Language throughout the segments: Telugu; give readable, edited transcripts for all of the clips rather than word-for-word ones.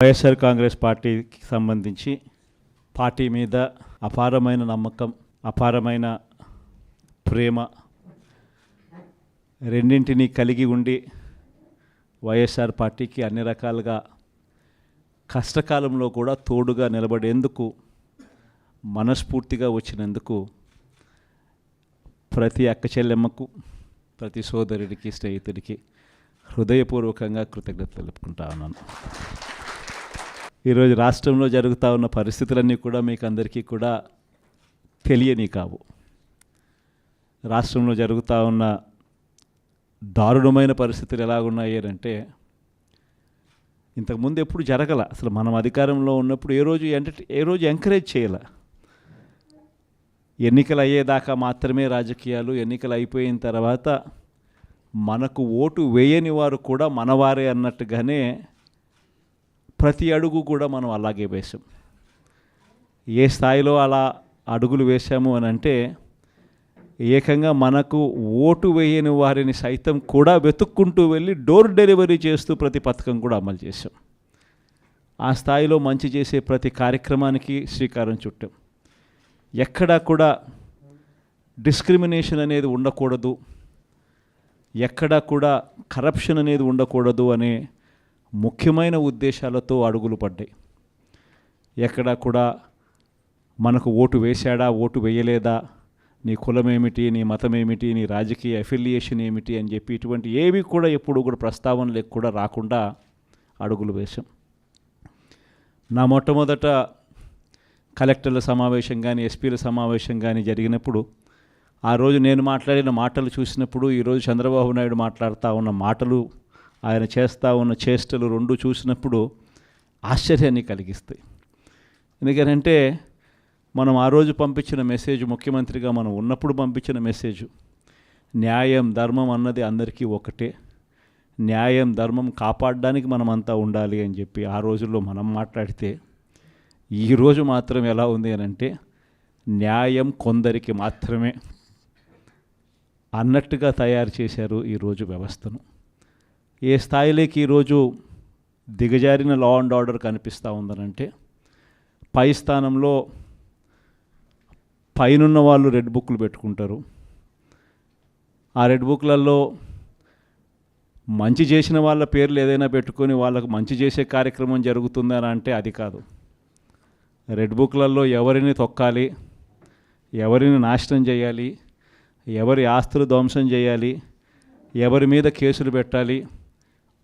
వైఎస్ఆర్ కాంగ్రెస్ పార్టీకి సంబంధించి పార్టీ మీద అపారమైన నమ్మకం, అపారమైన ప్రేమ రెండింటినీ కలిగి ఉండి వైఎస్ఆర్ పార్టీకి అన్ని రకాలుగా కష్టకాలంలో కూడా తోడుగా నిలబడేందుకు మనస్ఫూర్తిగా వచ్చినందుకు ప్రతి అక్క చెల్లెమ్మకు, ప్రతి సోదరుడికి, స్నేహితుడికి హృదయపూర్వకంగా కృతజ్ఞతలు తెలుపుకుంటా ఉన్నాను. ఈరోజు రాష్ట్రంలో జరుగుతూ ఉన్న పరిస్థితులన్నీ కూడా మీకు అందరికీ కూడా తెలియని కావు. రాష్ట్రంలో జరుగుతూ ఉన్న దారుణమైన పరిస్థితులు ఎలాగున్నాయి అంటే ఇంతకుముందు ఎప్పుడు జరగల. అసలు మనం అధికారంలో ఉన్నప్పుడు ఏ రోజు ఎంకరేజ్ చేయాల. ఎన్నికలు అయ్యేదాకా మాత్రమే రాజకీయాలు, ఎన్నికలు అయిపోయిన తర్వాత మనకు ఓటు వేయని వారు కూడా మనవారే అన్నట్టుగానే ప్రతి అడుగు కూడా మనం అలాగే వేసాం. ఏ స్థాయిలో అలా అడుగులు వేసాము అని అంటే ఏకంగా మనకు ఓటు వేయని వారిని సైతం కూడా వెతుక్కుంటూ వెళ్ళి డోర్ డెలివరీ చేస్తూ ప్రతి పథకం కూడా అమలు చేసాం. ఆ స్థాయిలో మంచి చేసే ప్రతి కార్యక్రమానికి శ్రీకారం చుట్టాం. ఎక్కడా కూడా డిస్క్రిమినేషన్ అనేది ఉండకూడదు, ఎక్కడా కూడా కరప్షన్ అనేది ఉండకూడదు అనే ముఖ్యమైన ఉద్దేశాలతో అడుగులు పడ్డాయి. ఎక్కడా కూడా మనకు ఓటు వేశాడా, ఓటు వేయలేదా, నీ కులం ఏమిటి, నీ మతం ఏమిటి, నీ రాజకీయ అఫిలియేషన్ ఏమిటి అని చెప్పి ఇటువంటి ఏవి కూడా ఎప్పుడు కూడా ప్రస్తావనలకు కూడా రాకుండా అడుగులు వేశాం. నా మొట్టమొదట కలెక్టర్ల సమావేశం కానీ, ఎస్పీల సమావేశం కానీ జరిగినప్పుడు ఆ రోజు నేను మాట్లాడిన మాటలు చూసినప్పుడు, ఈరోజు చంద్రబాబు నాయుడు మాట్లాడుతూ ఉన్న మాటలు, ఆయన చేస్తూ ఉన్న చేష్టలు రెండు చూసినప్పుడు ఆశ్చర్యాన్ని కలిగిస్తాయి. ఎందుకంటే మనం ఆ రోజు పంపించిన మెసేజ్, ముఖ్యమంత్రిగా మనం ఉన్నప్పుడు పంపించిన మెసేజ్, న్యాయం ధర్మం అన్నది అందరికీ ఒకటే, న్యాయం ధర్మం కాపాడడానికి మనమంతా ఉండాలి అని చెప్పి ఆ రోజుల్లో మనం మాట్లాడితే, ఈరోజు మాత్రం ఎలా ఉంది అని అంటే న్యాయం కొందరికి మాత్రమే అన్నట్టుగా తయారు చేశారు ఈరోజు వ్యవస్థను. ఏ స్థాయిలోకి ఈరోజు దిగజారిన లా అండ్ ఆర్డర్ కనిపిస్తూ ఉందనంటే పై స్థానంలో పైనున్న వాళ్ళు రెడ్ బుక్లు పెట్టుకుంటారు. ఆ రెడ్ బుక్లలో మంచి చేసిన వాళ్ళ పేర్లు ఏదైనా పెట్టుకొని వాళ్ళకు మంచి చేసే కార్యక్రమం జరుగుతుందని అంటే అది కాదు. రెడ్ బుక్లలో ఎవరిని తొక్కాలి, ఎవరిని నాశనం చేయాలి, ఎవరి ఆస్తులు ధ్వంసం చేయాలి, ఎవరి మీద కేసులు పెట్టాలి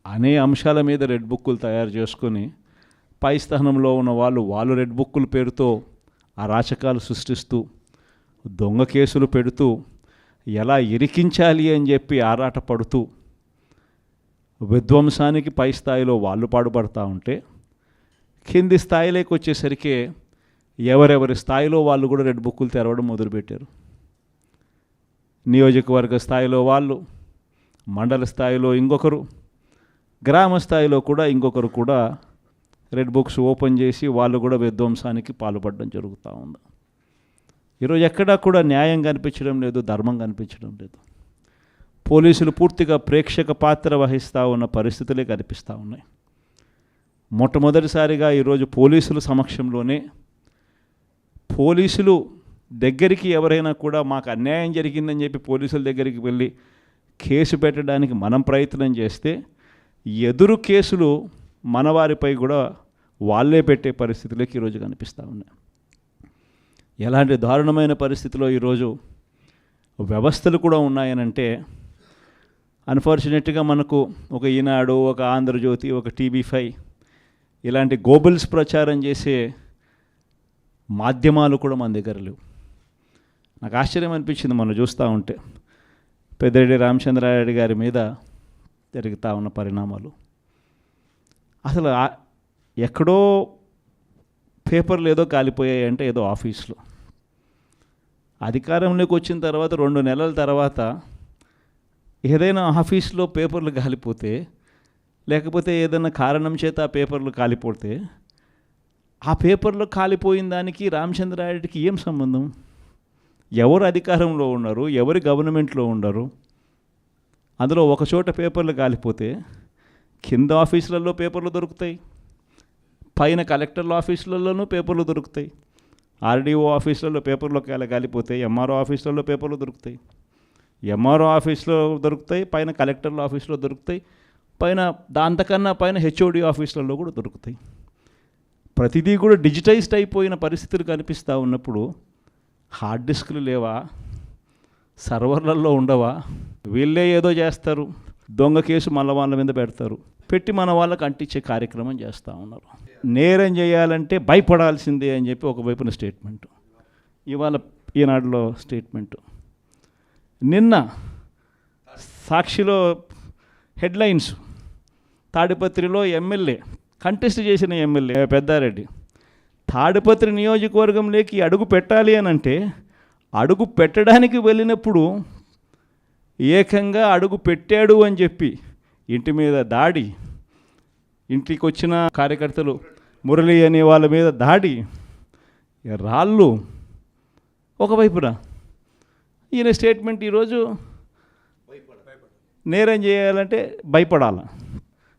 అనే అంశాల మీద రెడ్ బుక్కులు తయారు చేసుకొని పై స్థానంలో ఉన్న వాళ్ళు రెడ్ బుక్కుల పేరుతో అరాచకాలు సృష్టిస్తూ, దొంగ కేసులు పెడుతూ, ఎలా ఇరికించాలి అని చెప్పి ఆరాటపడుతూ విధ్వంసానికి పై స్థాయిలో వాళ్ళు పాటుపడుతూ ఉంటే, కింది స్థాయిలోకి వచ్చేసరికి ఎవరెవరి స్థాయిలో వాళ్ళు కూడా రెడ్ బుక్కులు తెరవడం మొదలుపెట్టారు. నియోజకవర్గ స్థాయిలో వాళ్ళు, మండల స్థాయిలో ఇంకొకరు, గ్రామ స్థాయిలో కూడా ఇంకొకరు కూడా రెడ్ బుక్స్ ఓపెన్ చేసి వాళ్ళు కూడా విధ్వంసానికి పాల్పడడం జరుగుతూ ఉంది. ఈరోజు ఎక్కడా కూడా న్యాయం కనిపించడం లేదు, ధర్మం కనిపించడం లేదు. పోలీసులు పూర్తిగా ప్రేక్షక పాత్ర వహిస్తూ ఉన్న పరిస్థితులే కనిపిస్తూ ఉన్నాయి. మొట్టమొదటిసారిగా ఈరోజు పోలీసుల సమక్షంలోనే పోలీసులు దగ్గరికి ఎవరైనా కూడా మాకు అన్యాయం జరిగిందని చెప్పి పోలీసుల దగ్గరికి వెళ్ళి కేసు పెట్టడానికి మనం ప్రయత్నం చేస్తే ఎదురు కేసులు మనవారిపై కూడా వాళ్ళే పెట్టే పరిస్థితులకి ఈరోజు కనిపిస్తూ ఉన్నాయి. ఎలాంటి దారుణమైన పరిస్థితిలో ఈరోజు వ్యవస్థలు కూడా ఉన్నాయనంటే, అన్ఫార్చునేట్గా మనకు ఒక ఈనాడు, ఒక ఆంధ్రజ్యోతి, ఒక TV5 ఇలాంటి గోబల్స్ ప్రచారం చేసే మాధ్యమాలు కూడా మన దగ్గర లేవు. నాకు ఆశ్చర్యం అనిపించింది మనం చూస్తూ ఉంటే పెద్దిరెడ్డి రామచంద్రారెడ్డి గారి మీద జరుగుతూ ఉన్న పరిణామాలు. అసలు ఎక్కడో పేపర్లు ఏదో కాలిపోయాయి అంటే ఏదో ఆఫీస్లో, అధికారంలోకి వచ్చిన తర్వాత 2 నెలల తర్వాత ఏదైనా ఆఫీస్లో పేపర్లు కాలిపోతే, లేకపోతే ఏదైనా కారణం చేత ఆ పేపర్లు కాలిపోతే, ఆ పేపర్లు కాలిపోయిన దానికి రామచంద్రారెడ్డికి ఏం సంబంధం? ఎవరు అధికారంలో ఉన్నారు, ఎవరు గవర్నమెంట్లో ఉన్నారు? అందులో ఒక చోట పేపర్లు కాలిపోతే కింద ఆఫీసులలో పేపర్లు దొరుకుతాయి, పైన కలెక్టర్ల ఆఫీసులలోనూ పేపర్లు దొరుకుతాయి, ఆర్డీఓ ఆఫీసులలో పేపర్లో కాలిపోతాయి, ఎంఆర్ఓ ఆఫీసులలో పేపర్లు దొరుకుతాయి, ఎంఆర్ఓ ఆఫీస్లో దొరుకుతాయి, పైన కలెక్టర్ల ఆఫీస్లో దొరుకుతాయి, పైన అంతకన్నా పైన హెచ్ఓడి ఆఫీసులలో కూడా దొరుకుతాయి. ప్రతిదీ కూడా డిజిటైజ్డ్ అయిపోయిన పరిస్థితులు కనిపిస్తూ ఉన్నప్పుడు హార్డ్ డిస్క్లు లేవా, సర్వర్లలో ఉండవా? వీళ్ళే ఏదో చేస్తారు, దొంగ కేసు మళ్ళీ వాళ్ళ మీద పెట్టి మన వాళ్ళకి అంటించే కార్యక్రమం చేస్తూ ఉన్నారు. నేరం చేయాలంటే భయపడాల్సిందే అని చెప్పి ఒకవైపున స్టేట్మెంటు, ఇవాళ ఈనాడులో స్టేట్మెంటు, నిన్న సాక్షిలో హెడ్లైన్స్, తాడిపత్రిలో ఎమ్మెల్యే కంటెస్ట్ చేసిన ఎమ్మెల్యే పెద్దారెడ్డి తాడిపత్రి నియోజకవర్గంలోకి అడుగు పెట్టాలి అని అంటే అడుగు పెట్టడానికి వెళ్ళినప్పుడు ఏకంగా అడుగు పెట్టాడు అని చెప్పి ఇంటి మీద దాడి, ఇంటికి వచ్చిన కార్యకర్తలు మురళి అనే వాళ్ళ మీద దాడి, రాళ్ళు ఒకవైపున. ఈయన స్టేట్మెంట్ ఈరోజు నేరం చేయాలంటే భయపడాలి.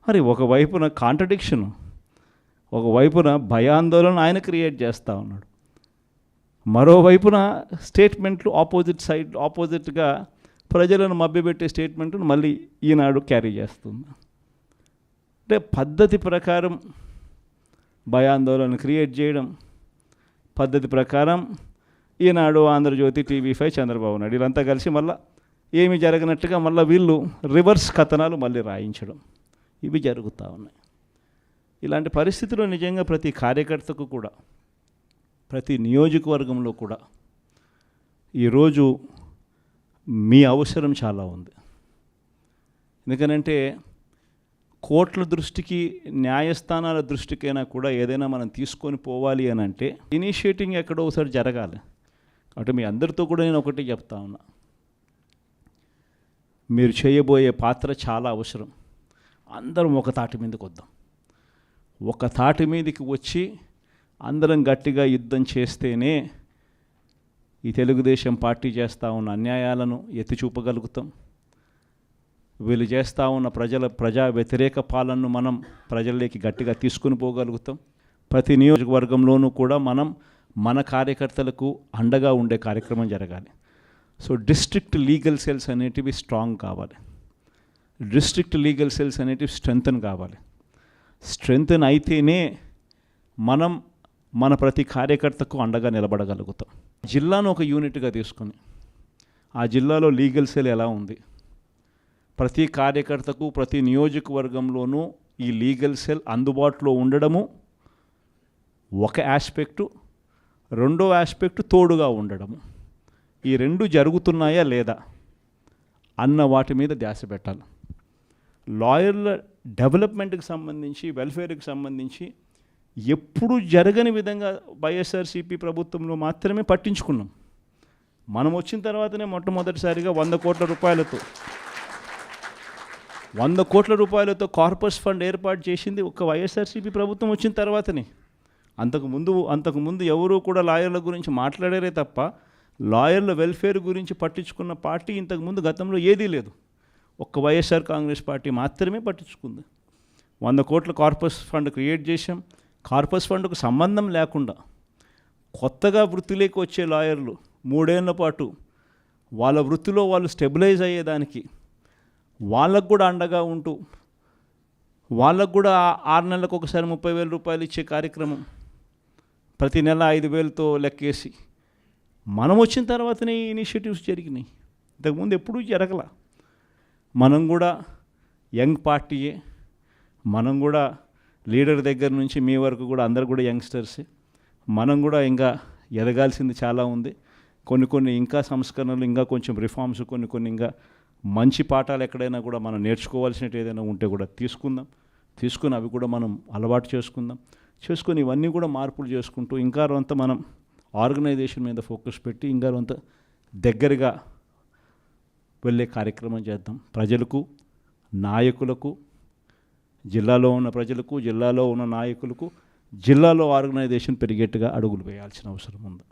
మరి ఒకవైపున కాంట్రడిక్షన్, ఒకవైపున భయాందోళన ఆయన క్రియేట్ చేస్తూ ఉన్నాడు, మరోవైపున స్టేట్మెంట్లు ఆపోజిట్గా ప్రజలను మభ్యపెట్టే స్టేట్మెంట్ను మళ్ళీ ఈనాడు క్యారీ చేస్తుంది. అంటే పద్ధతి ప్రకారం భయాందోళన క్రియేట్ చేయడం, పద్ధతి ప్రకారం ఈనాడు, ఆంధ్రజ్యోతి, టీవీ5, చంద్రబాబు నాయుడు వీళ్ళంతా కలిసి మళ్ళీ ఏమి జరగనట్టుగా మళ్ళీ వీళ్ళు రివర్స్ కథనాలు మళ్ళీ రాయించడం, ఇవి జరుగుతూ ఉన్నాయి. ఇలాంటి పరిస్థితుల్లో నిజంగా ప్రతి కార్యకర్తకు కూడా, ప్రతి నియోజకవర్గంలో కూడా ఈరోజు మీ అవసరం చాలా ఉంది. ఎందుకనంటే కోర్టుల దృష్టికి, న్యాయస్థానాల దృష్టికైనా కూడా ఏదైనా మనం తీసుకొని పోవాలి అని అంటే ఇనిషియేటింగ్ ఎక్కడో ఒకసారి జరగాలి. కాబట్టి మీ అందరితో కూడా నేను ఒకటి చెప్తా ఉన్నా, మీరు చేయబోయే పాత్ర చాలా అవసరం. అందరం ఒక తాటి మీదకి వద్దాం. ఒక తాటి మీదకి వచ్చి అందరం గట్టిగా యుద్ధం చేస్తేనే ఈ తెలుగుదేశం పార్టీ చేస్తూ ఉన్న అన్యాయాలను ఎత్తి చూపగలుగుతాం. వీళ్ళు చేస్తూ ఉన్న ప్రజా వ్యతిరేక పాలనను మనం ప్రజల్లోకి గట్టిగా తీసుకుని పోగలుగుతాం. ప్రతి నియోజకవర్గంలోనూ కూడా మనం మన కార్యకర్తలకు అండగా ఉండే కార్యక్రమం జరగాలి. సో డిస్ట్రిక్ట్ లీగల్ సెల్స్ అనేటివి స్ట్రాంగ్ కావాలి, డిస్ట్రిక్ట్ లీగల్ సెల్స్ అనేటివి స్ట్రెంగ్తన్ కావాలి. స్ట్రెంగ్తన్ అయితేనే మనం మన ప్రతి కార్యకర్తకు అండగా నిలబడగలుగుతాం. జిల్లాను ఒక యూనిట్గా తీసుకుని ఆ జిల్లాలో లీగల్ సెల్ ఎలా ఉంది, ప్రతి కార్యకర్తకు ప్రతి నియోజకవర్గంలోనూ ఈ లీగల్ సెల్ అందుబాటులో ఉండడము ఒక ఆస్పెక్టు, రెండో ఆస్పెక్టు తోడుగా ఉండడము. ఈ రెండు జరుగుతున్నాయా లేదా అన్న వాటి మీద ధ్యాస పెట్టాలి. లాయర్ల డెవలప్మెంట్కి సంబంధించి, వెల్ఫేర్కి సంబంధించి ఎప్పుడు జరగని విధంగా వైఎస్ఆర్సీపీ ప్రభుత్వంలో మాత్రమే పట్టించుకున్నాం. మనం వచ్చిన తర్వాతనే మొట్టమొదటిసారిగా 100 కోట్ల రూపాయలతో కార్పస్ ఫండ్ ఏర్పాటు చేసింది ఒక వైఎస్ఆర్సీపీ ప్రభుత్వం వచ్చిన తర్వాతనే. అంతకుముందు ఎవరూ కూడా లాయర్ల గురించి మాట్లాడారే తప్ప లాయర్ల వెల్ఫేర్ గురించి పట్టించుకున్న పార్టీ ఇంతకుముందు గతంలో ఏదీ లేదు. ఒక్క వైఎస్ఆర్ కాంగ్రెస్ పార్టీ మాత్రమే పట్టించుకుంది. 100 కోట్ల కార్పస్ ఫండ్ క్రియేట్ చేశాం. కార్పస్ ఫండ్కు సంబంధం లేకుండా కొత్తగా వృత్తిలోకి వచ్చే లాయర్లు 3 ఏళ్ల పాటు వాళ్ళ వృత్తిలో వాళ్ళు స్టెబిలైజ్ అయ్యేదానికి వాళ్ళకు కూడా అండగా ఉంటూ, వాళ్ళకు కూడా 6 నెలలకు ఒకసారి 30,000 రూపాయలు ఇచ్చే కార్యక్రమం, ప్రతి నెల 5,000తో లెక్కేసి మనం వచ్చిన తర్వాతనే ఈ ఇనిషియేటివ్స్ జరిగినాయి. ఇంతకుముందు ఎప్పుడూ జరగల. మనం కూడా యంగ్ పార్టీయే, మనం కూడా లీడర్ దగ్గర నుంచి మీ వరకు కూడా అందరు కూడా యంగ్స్టర్సే. మనం కూడా ఇంకా ఎదగాల్సింది చాలా ఉంది. కొన్ని ఇంకా సంస్కరణలు, ఇంకా కొంచెం రిఫార్మ్స్, కొన్ని ఇంకా మంచి పాఠాలు ఎక్కడైనా కూడా మనం నేర్చుకోవాల్సినట్టు ఏదైనా ఉంటే కూడా తీసుకుని అవి కూడా మనం అలవాటు చేసుకొని ఇవన్నీ కూడా మార్పులు చేసుకుంటూ ఇంకా కొంత మనం ఆర్గనైజేషన్ మీద ఫోకస్ పెట్టి ఇంకా కొంత దగ్గరగా వెళ్ళే కార్యక్రమం చేద్దాం. ప్రజలకు, నాయకులకు, జిల్లాలో ఉన్న ప్రజలకు, జిల్లాలో ఉన్న నాయకులకు, జిల్లాలో ఆర్గనైజేషన్ పెరిగేట్టుగా అడుగులు వేయాల్సిన అవసరం ఉంది.